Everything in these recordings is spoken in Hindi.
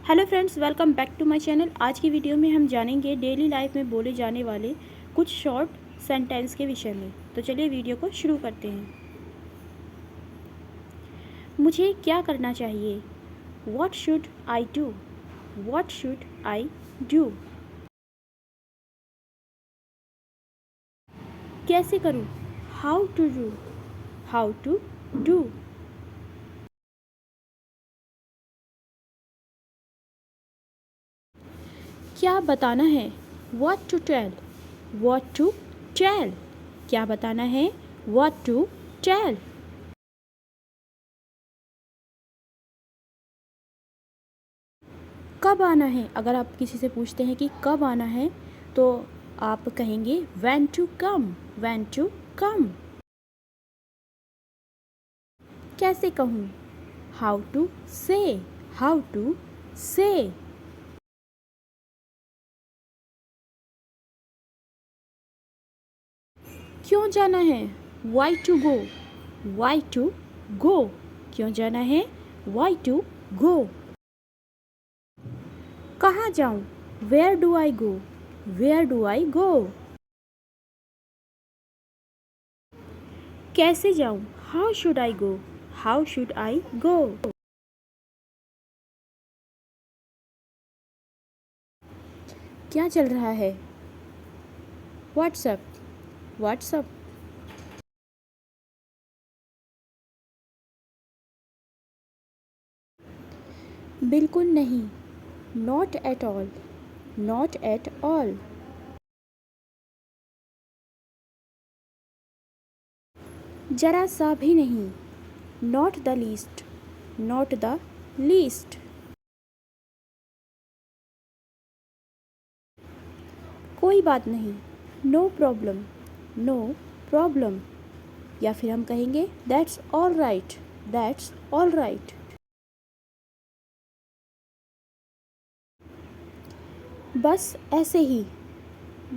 Hello friends, welcome back to my channel. आज की वीडियो में हम जानेंगे डेली लाइफ में बोले जाने वाले कुछ शॉर्ट सेंटेंस के विषय में। तो चलिए वीडियो को शुरू करते हैं। मुझे क्या करना चाहिए? What should I do? What should I do? कैसे करूँ? How to do? How to do? क्या बताना है? What to tell? What to tell? क्या बताना है? What to tell? कब आना है? अगर आप किसी से पूछते हैं कि कब आना है तो आप कहेंगे when to come, when to come। कैसे कहूँ? how to say, how to say। क्यों जाना है? why to go, why to go। क्यों जाना है? why to go। कहाँ जाऊँ? where do I go, where do I go। कैसे जाऊँ? how should I go, how should I go। क्या चल रहा है? What's up, what's up. बिल्कुल नहीं, not at all, not at all. जरा सा भी नहीं, not the least, not the least. कोई बात नहीं, नो प्रॉब्लम, नो प्रॉब्लम। या फिर हम कहेंगे that's all right, that's all right. बस ऐसे ही,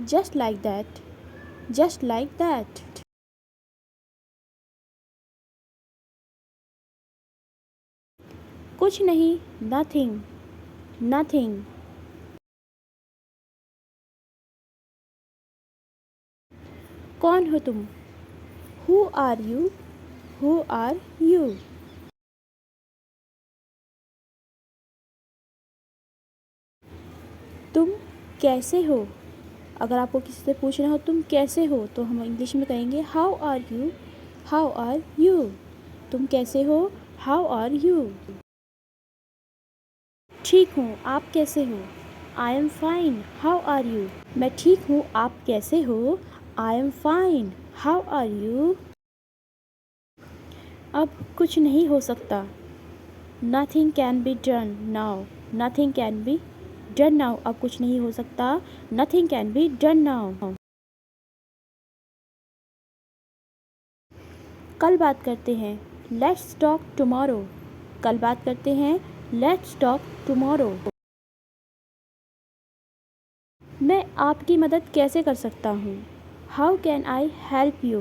just like that, just like that. कुछ नहीं, नथिंग, नथिंग। कौन हो तुम? Who are you, who are you. तुम कैसे हो? अगर आपको किसी से पूछना हो तुम कैसे हो तो हम इंग्लिश में कहेंगे how are you, how are you. तुम कैसे हो? How are you. ठीक हूँ, आप कैसे हो? I am fine, how are you. मैं ठीक हूँ, आप कैसे हो? I am fine, how are you. अब कुछ नहीं हो सकता, nothing can be done now, nothing can be done now. अब कुछ नहीं हो सकता, nothing can be done now. कल बात करते हैं, लेट्स टॉक टुमारो। कल बात करते हैं, लेट्स टॉक टुमारो। मैं आपकी मदद कैसे कर सकता हूँ? How can I help you.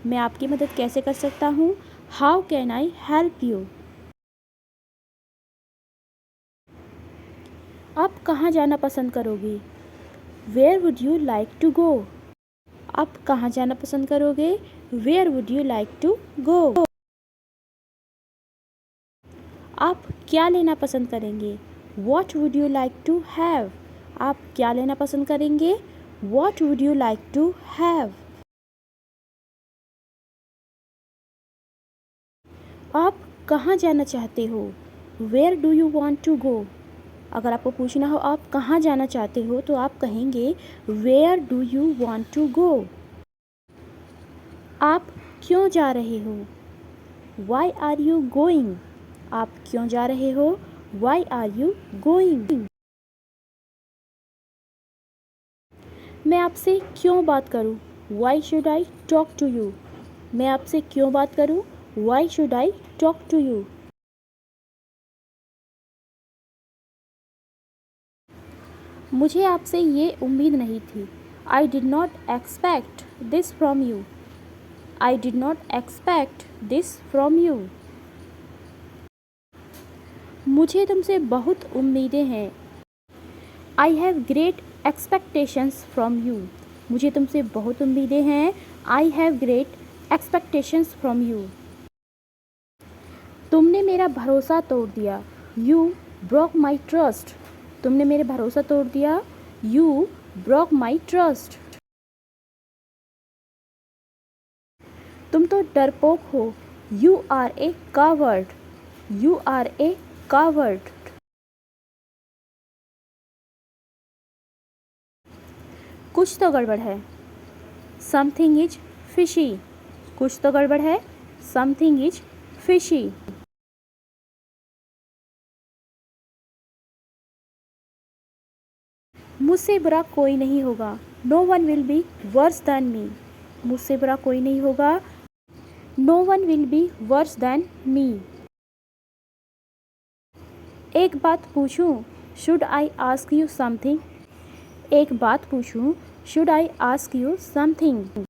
मैं आपकी मदद कैसे कर सकता हूँ? How can I help you. आप कहाँ जाना पसंद करोगे? Where would you like to go. आप कहाँ जाना पसंद करोगे? Where would you like to go. आप क्या लेना पसंद करेंगे? What would you like to have. आप क्या लेना पसंद करेंगे? What would you like to have. आप कहाँ जाना चाहते हो? Where do you want to go. अगर आपको पूछना हो आप कहाँ जाना चाहते हो तो आप कहेंगे where do you want to go. आप क्यों जा रहे हो? Why are you going. आप क्यों जा रहे हो? Why are you going. मैं आपसे क्यों बात करूं? Why should I talk to you. मैं आपसे क्यों बात करूं? Why should I talk to you. मुझे आपसे ये उम्मीद नहीं थी। I did not expect this from you. I did not expect this from you. मुझे तुमसे बहुत उम्मीदें हैं। I have great expectations from you. मुझे तुमसे बहुत उम्मीदें हैं। I have great expectations from you. तुमने मेरा भरोसा तोड़ दिया। You broke my trust. तुमने मेरे भरोसा तोड़ दिया। You broke my trust. तुम तो डरपोक हो। You are a coward. You are a coward. कुछ तो गड़बड़ है। Something is fishy. कुछ तो गड़बड़ है। Something is fishy. मुझसे बुरा कोई नहीं होगा। No one will be worse than me. मुझसे बुरा कोई नहीं होगा। No one will be worse than me. एक बात पूछूं? Should I ask you something? एक बात पूछूं? Should I ask you something?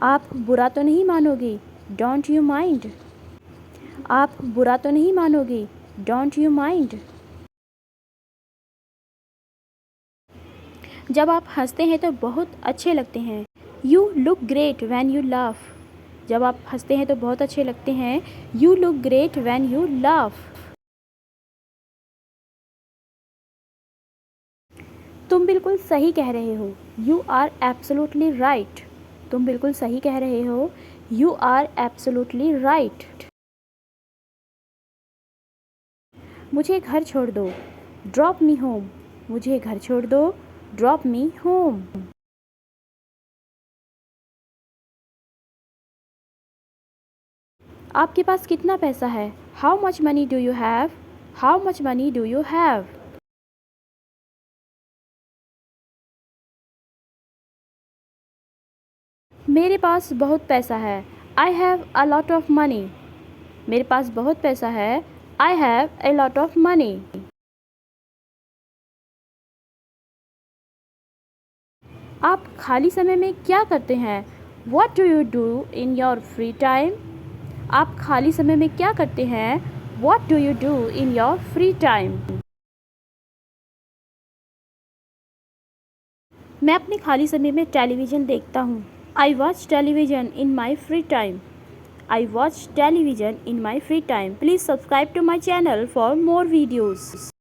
आप बुरा तो नहीं मानोगे? Don't you mind? आप बुरा तो नहीं मानोगे? Don't you mind? जब आप हंसते हैं तो बहुत अच्छे लगते हैं। You look great when you laugh. जब आप हंसते हैं तो बहुत अच्छे लगते हैं। You look great when you laugh. तुम बिल्कुल सही कह रहे हो। You are absolutely right. तुम बिल्कुल सही कह रहे हो। You are absolutely right. मुझे घर छोड़ दो। Drop me home. मुझे घर छोड़ दो। Drop me home. आपके पास कितना पैसा है? How much money do you have? How much money do you have? मेरे पास बहुत पैसा है। I have a lot of money. मेरे पास बहुत पैसा है। I have a lot of money. आप खाली समय में क्या करते हैं? What do you do in your free time? आप खाली समय में क्या करते हैं? What do you do in your free time? मैं अपने खाली समय में टेलीविज़न देखता हूँ। I watch television in my free time. I watch television in my free time. Please subscribe to my channel for more videos.